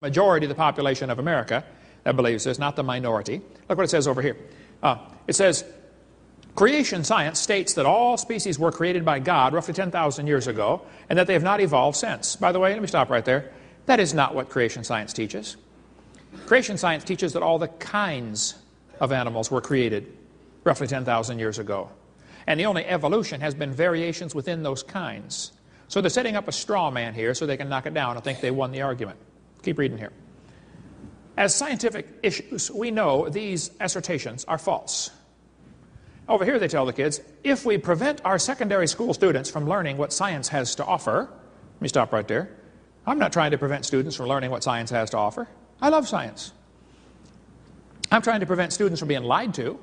majority of the population of America that believes this, not the minority. Look what it says over here. It says, creation science states that all species were created by God roughly 10,000 years ago, and that they have not evolved since. By the way, let me stop right there. That is not what creation science teaches. Creation science teaches that all the kinds of animals were created roughly 10,000 years ago. And the only evolution has been variations within those kinds. So they're setting up a straw man here so they can knock it down and think they won the argument. Keep reading here. As scientific issues, we know these assertions are false. Over here they tell the kids, if we prevent our secondary school students from learning what science has to offer, let me stop right there. I'm not trying to prevent students from learning what science has to offer. I love science. I'm trying to prevent students from being lied to.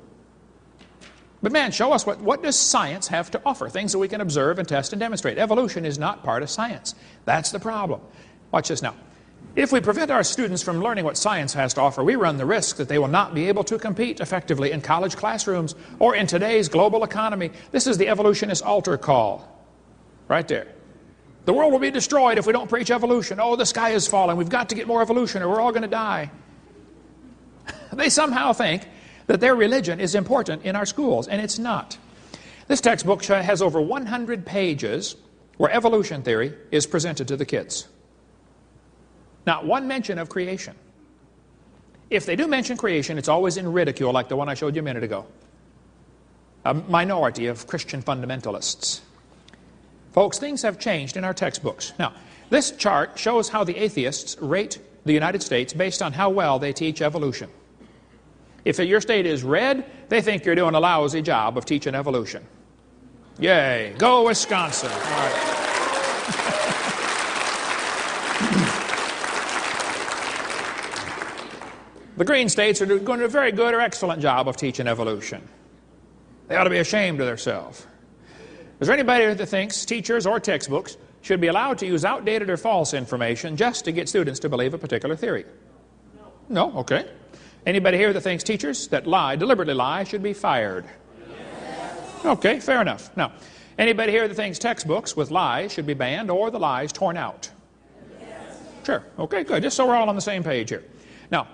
But man, show us what does science have to offer? Things that we can observe and test and demonstrate. Evolution is not part of science. That's the problem. Watch this now. If we prevent our students from learning what science has to offer, we run the risk that they will not be able to compete effectively in college classrooms or in today's global economy. This is the evolutionist altar call. Right there. The world will be destroyed if we don't preach evolution. Oh, the sky is falling. We've got to get more evolution or we're all going to die. They somehow think that their religion is important in our schools, and it's not. This textbook has over 100 pages where evolution theory is presented to the kids. Not one mention of creation. If they do mention creation, it's always in ridicule, like the one I showed you a minute ago. A minority of Christian fundamentalists. Folks, things have changed in our textbooks. Now, this chart shows how the atheists rate the United States based on how well they teach evolution. If your state is red, they think you're doing a lousy job of teaching evolution. Yay, go Wisconsin. All right. The green states are doing a very good or excellent job of teaching evolution. They ought to be ashamed of themselves. Is there anybody that thinks teachers or textbooks should be allowed to use outdated or false information just to get students to believe a particular theory? No? No? Okay. Anybody here that thinks teachers that lie, deliberately lie, should be fired? Yes. Okay, fair enough. Now, anybody here that thinks textbooks with lies should be banned or the lies torn out? Yes. Sure. Okay, good. Just so we're all on the same page here. Now,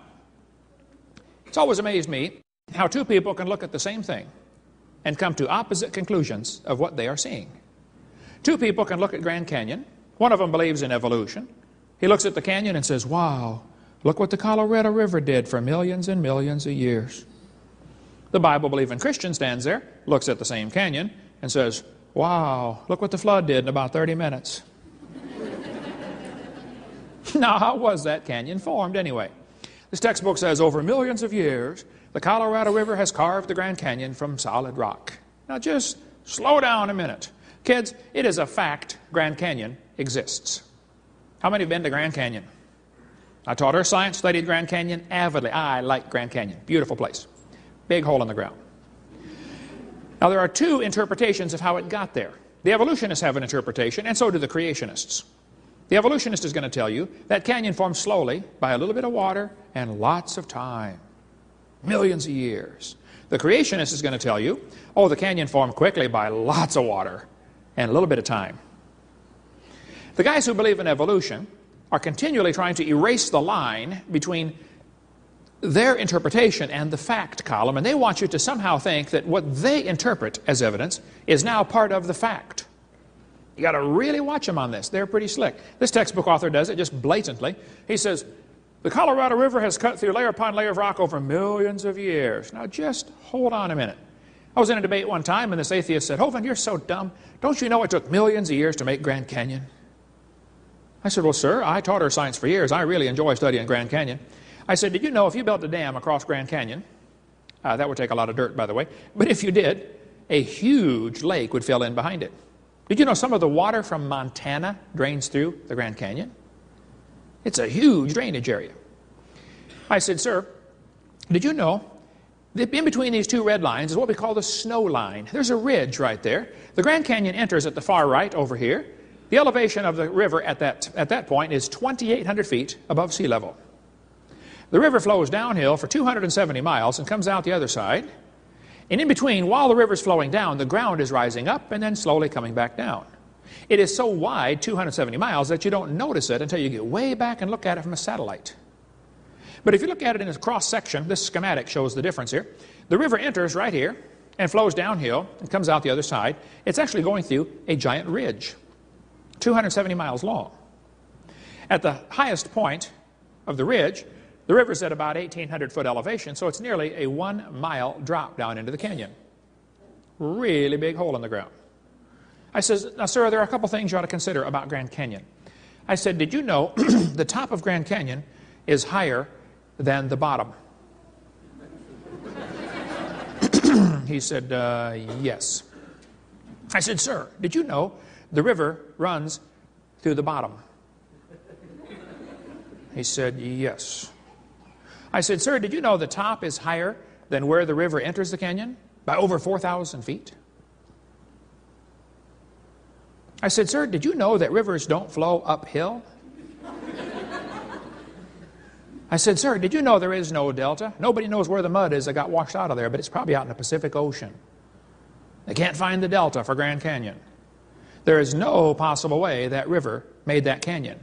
it's always amazed me how two people can look at the same thing and come to opposite conclusions of what they are seeing. Two people can look at Grand Canyon. One of them believes in evolution. He looks at the canyon and says, wow, look what the Colorado River did for millions and millions of years. The Bible-believing Christian stands there, looks at the same canyon, and says, wow, look what the flood did in about 30 minutes. Now, how was that canyon formed anyway? This textbook says over millions of years, the Colorado River has carved the Grand Canyon from solid rock. Now, just slow down a minute. Kids, it is a fact Grand Canyon exists. How many have been to Grand Canyon? I taught her science, studied Grand Canyon avidly. I like Grand Canyon. Beautiful place. Big hole in the ground. Now, there are two interpretations of how it got there. The evolutionists have an interpretation, and so do the creationists. The evolutionist is going to tell you that canyon formed slowly by a little bit of water and lots of time. Millions of years. The creationist is going to tell you, oh, the canyon formed quickly by lots of water and a little bit of time. The guys who believe in evolution are continually trying to erase the line between their interpretation and the fact column, and they want you to somehow think that what they interpret as evidence is now part of the fact. You got to really watch them on this. They're pretty slick. This textbook author does it just blatantly. He says, the Colorado River has cut through layer upon layer of rock over millions of years. Now just hold on a minute. I was in a debate one time and this atheist said, Hovind, you're so dumb. Don't you know it took millions of years to make Grand Canyon? I said, well, sir, I taught her science for years. I really enjoy studying Grand Canyon. I said, did you know if you built a dam across Grand Canyon, that would take a lot of dirt, by the way, but if you did, a huge lake would fill in behind it. Did you know some of the water from Montana drains through the Grand Canyon? It's a huge drainage area. I said, sir, did you know that in between these two red lines is what we call the snow line? There's a ridge right there. The Grand Canyon enters at the far right over here. The elevation of the river at that point is 2,800 feet above sea level. The river flows downhill for 270 miles and comes out the other side. And in between, while the river's flowing down, the ground is rising up and then slowly coming back down. It is so wide, 270 miles, that you don't notice it until you get way back and look at it from a satellite. But if you look at it in its cross-section, this schematic shows the difference here. The river enters right here and flows downhill and comes out the other side. It's actually going through a giant ridge, 270 miles long. At the highest point of the ridge, the river's at about 1,800-foot elevation, so it's nearly a 1-mile drop down into the canyon. Really big hole in the ground. I says, now, sir, there are a couple things you ought to consider about Grand Canyon. I said, did you know the top of Grand Canyon is higher than the bottom? He said, yes. I said, sir, did you know the river runs through the bottom? He said, yes. I said, sir, did you know the top is higher than where the river enters the canyon? By over 4,000 feet. I said, sir, did you know that rivers don't flow uphill? I said, sir, did you know there is no delta? Nobody knows where the mud is that got washed out of there, but it's probably out in the Pacific Ocean. They can't find the delta for Grand Canyon. There is no possible way that river made that canyon.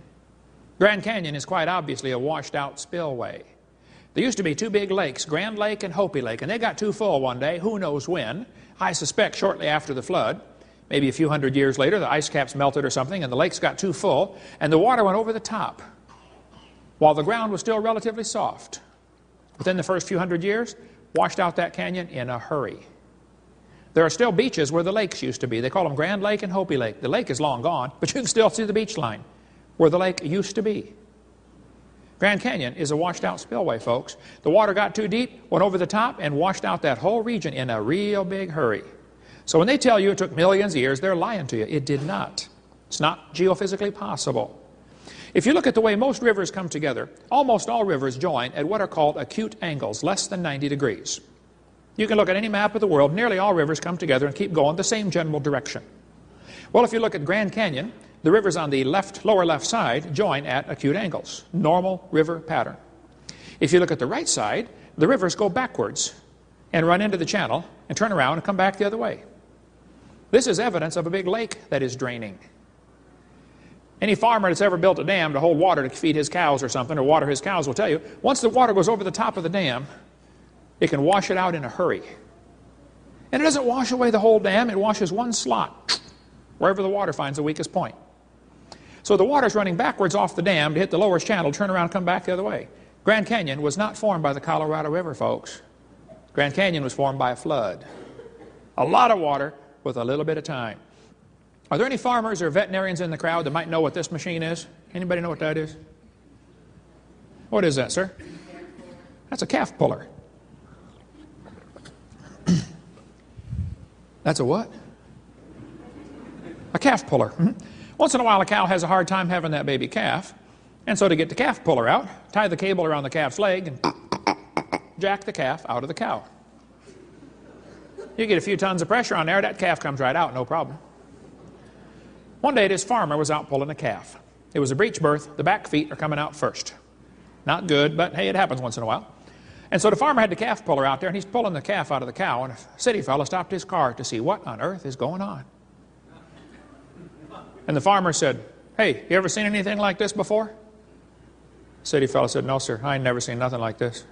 Grand Canyon is quite obviously a washed-out spillway. There used to be two big lakes, Grand Lake and Hopi Lake, and they got too full one day, who knows when. I suspect shortly after the flood, maybe a few hundred years later, the ice caps melted or something, and the lakes got too full, and the water went over the top, while the ground was still relatively soft. Within the first few hundred years, washed out that canyon in a hurry. There are still beaches where the lakes used to be. They call them Grand Lake and Hopi Lake. The lake is long gone, but you can still see the beach line where the lake used to be. Grand Canyon is a washed-out spillway, folks. The water got too deep, went over the top, and washed out that whole region in a real big hurry. So when they tell you it took millions of years, they're lying to you. It did not. It's not geophysically possible. If you look at the way most rivers come together, almost all rivers join at what are called acute angles, less than 90 degrees. You can look at any map of the world, nearly all rivers come together and keep going the same general direction. Well, if you look at Grand Canyon, the rivers on the lower left side join at acute angles, normal river pattern. If you look at the right side, the rivers go backwards and run into the channel and turn around and come back the other way. This is evidence of a big lake that is draining. Any farmer that's ever built a dam to hold water to feed his cows or something, or water his cows, will tell you, once the water goes over the top of the dam, it can wash it out in a hurry. And it doesn't wash away the whole dam, it washes one slot, wherever the water finds the weakest point. So the water's running backwards off the dam to hit the lower channel, turn around, come back the other way. Grand Canyon was not formed by the Colorado River, folks. Grand Canyon was formed by a flood. A lot of water with a little bit of time. Are there any farmers or veterinarians in the crowd that might know what this machine is? Anybody know what that is? What is that, sir? That's a calf puller. That's a what? A calf puller. Once in a while, a cow has a hard time having that baby calf. And so to get the calf puller out, tie the cable around the calf's leg and jack the calf out of the cow. You get a few tons of pressure on there, that calf comes right out, no problem. One day, this farmer was out pulling a calf. It was a breech birth. The back feet are coming out first. Not good, but hey, it happens once in a while. And so the farmer had the calf puller out there, and he's pulling the calf out of the cow, and a city fellow stopped his car to see what on earth is going on. And the farmer said, hey, you ever seen anything like this before? The city fellow said, no, sir, I ain't never seen nothing like this.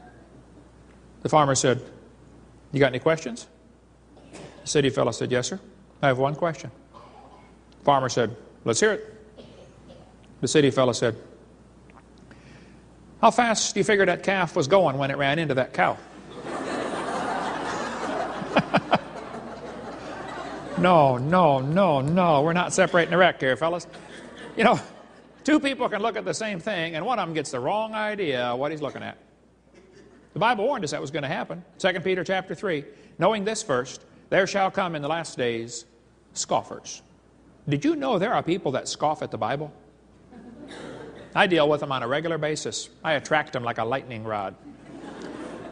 The farmer said, you got any questions? The city fellow said, yes, sir, I have one question. The farmer said, let's hear it. The city fellow said, how fast do you figure that calf was going when it ran into that cow? No, we're not separating the wreck here, fellas. You know, two people can look at the same thing, and one of them gets the wrong idea of what he's looking at. The Bible warned us that was going to happen. 2 Peter chapter 3, knowing this first, there shall come in the last days scoffers. Did you know there are people that scoff at the Bible? I deal with them on a regular basis. I attract them like a lightning rod.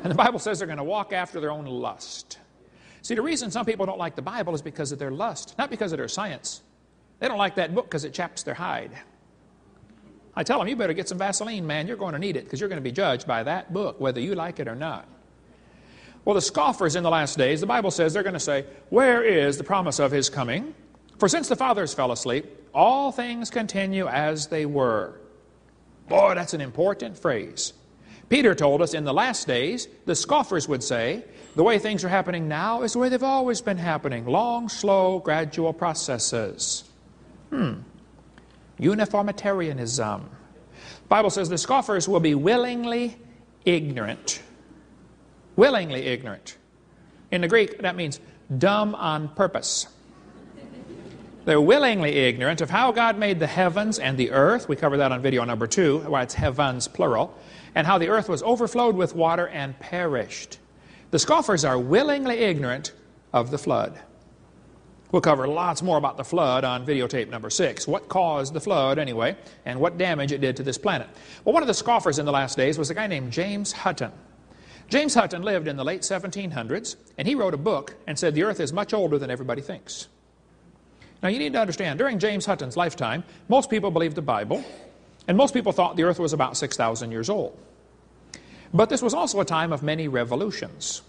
And the Bible says they're going to walk after their own lust. See, the reason some people don't like the Bible is because of their lust, not because of their science. They don't like that book because it chaps their hide. I tell them, you better get some Vaseline, man. You're going to need it because you're going to be judged by that book, whether you like it or not. Well, the scoffers in the last days, the Bible says they're going to say, where is the promise of his coming? For since the fathers fell asleep, all things continue as they were. Boy, that's an important phrase. Peter told us in the last days, the scoffers would say, the way things are happening now is the way they've always been happening. Long, slow, gradual processes. Uniformitarianism. The Bible says the scoffers will be willingly ignorant. Willingly ignorant. In the Greek, that means dumb on purpose. They're willingly ignorant of how God made the heavens and the earth. We covered that on video number 2, why it's heavens, plural. And how the earth was overflowed with water and perished. The scoffers are willingly ignorant of the flood. We'll cover lots more about the flood on videotape number 6. What caused the flood anyway, and what damage it did to this planet. Well, one of the scoffers in the last days was a guy named James Hutton. James Hutton lived in the late 1700s, and he wrote a book and said the earth is much older than everybody thinks. Now you need to understand, during James Hutton's lifetime, most people believed the Bible, and most people thought the earth was about 6,000 years old. But this was also a time of many revolutions.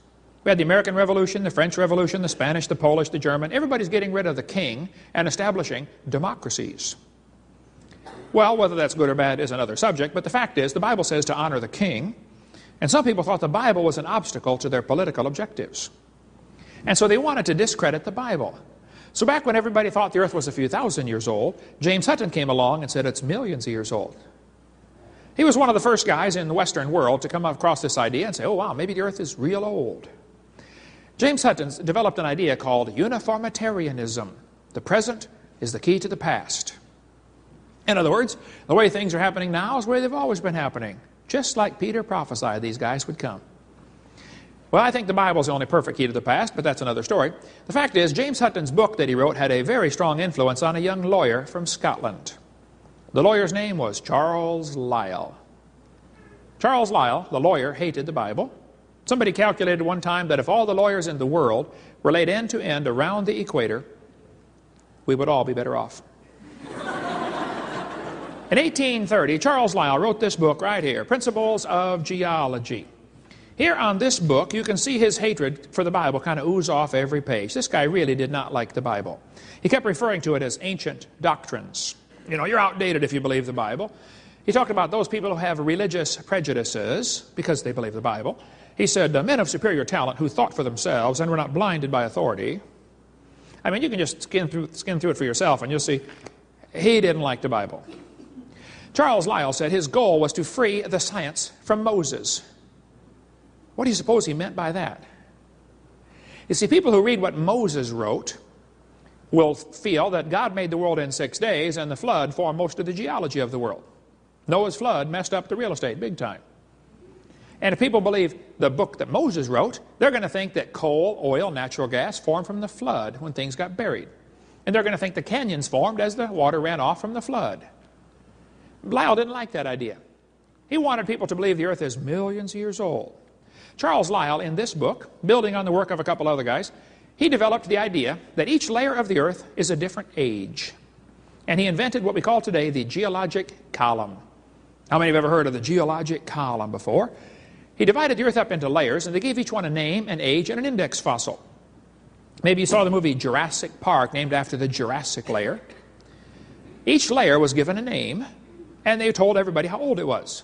We had the American Revolution, the French Revolution, the Spanish, the Polish, the German. Everybody's getting rid of the king and establishing democracies. Well, whether that's good or bad is another subject, but the fact is the Bible says to honor the king, and some people thought the Bible was an obstacle to their political objectives. And so they wanted to discredit the Bible. So back when everybody thought the earth was a few thousand years old, James Hutton came along and said it's millions of years old. He was one of the first guys in the Western world to come across this idea and say, oh wow, maybe the earth is real old. James Hutton developed an idea called uniformitarianism. The present is the key to the past. In other words, the way things are happening now is the way they've always been happening. Just like Peter prophesied these guys would come. Well, I think the Bible's the only perfect key to the past, but that's another story. The fact is, James Hutton's book that he wrote had a very strong influence on a young lawyer from Scotland. The lawyer's name was Charles Lyell. Charles Lyell, the lawyer, hated the Bible. Somebody calculated one time that if all the lawyers in the world were laid end to end around the equator, we would all be better off. In 1830, Charles Lyell wrote this book right here, Principles of Geology. Here on this book, you can see his hatred for the Bible kind of ooze off every page. This guy really did not like the Bible. He kept referring to it as ancient doctrines. You know, you're outdated if you believe the Bible. He talked about those people who have religious prejudices because they believe the Bible. He said, men of superior talent who thought for themselves and were not blinded by authority. I mean, you can just skim through it for yourself and you'll see he didn't like the Bible. Charles Lyell said his goal was to free the science from Moses. What do you suppose he meant by that? You see, people who read what Moses wrote will feel that God made the world in 6 days and the flood formed most of the geology of the world. Noah's flood messed up the real estate big time. And if people believe the book that Moses wrote, they're going to think that coal, oil, natural gas formed from the flood when things got buried. And they're going to think the canyons formed as the water ran off from the flood. Lyell didn't like that idea. He wanted people to believe the earth is millions of years old. Charles Lyell, in this book, building on the work of a couple other guys, he developed the idea that each layer of the earth is a different age. And he invented what we call today the geologic column. How many have ever heard of the geologic column before? He divided the earth up into layers, and they gave each one a name, an age, and an index fossil. Maybe you saw the movie Jurassic Park, named after the Jurassic layer. Each layer was given a name, and they told everybody how old it was.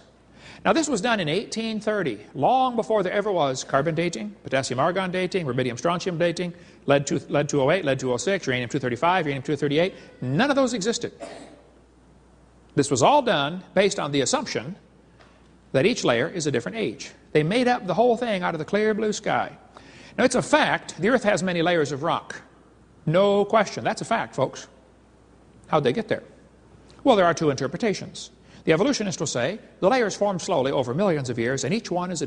Now this was done in 1830, long before there ever was carbon dating, potassium argon dating, rubidium strontium dating, lead 208, lead 206, uranium 235, uranium 238. None of those existed. This was all done based on the assumption that each layer is a different age. They made up the whole thing out of the clear blue sky. Now it's a fact, the earth has many layers of rock. No question, that's a fact, folks. How'd they get there? Well, there are two interpretations. The evolutionist will say the layers formed slowly over millions of years, and each one is a different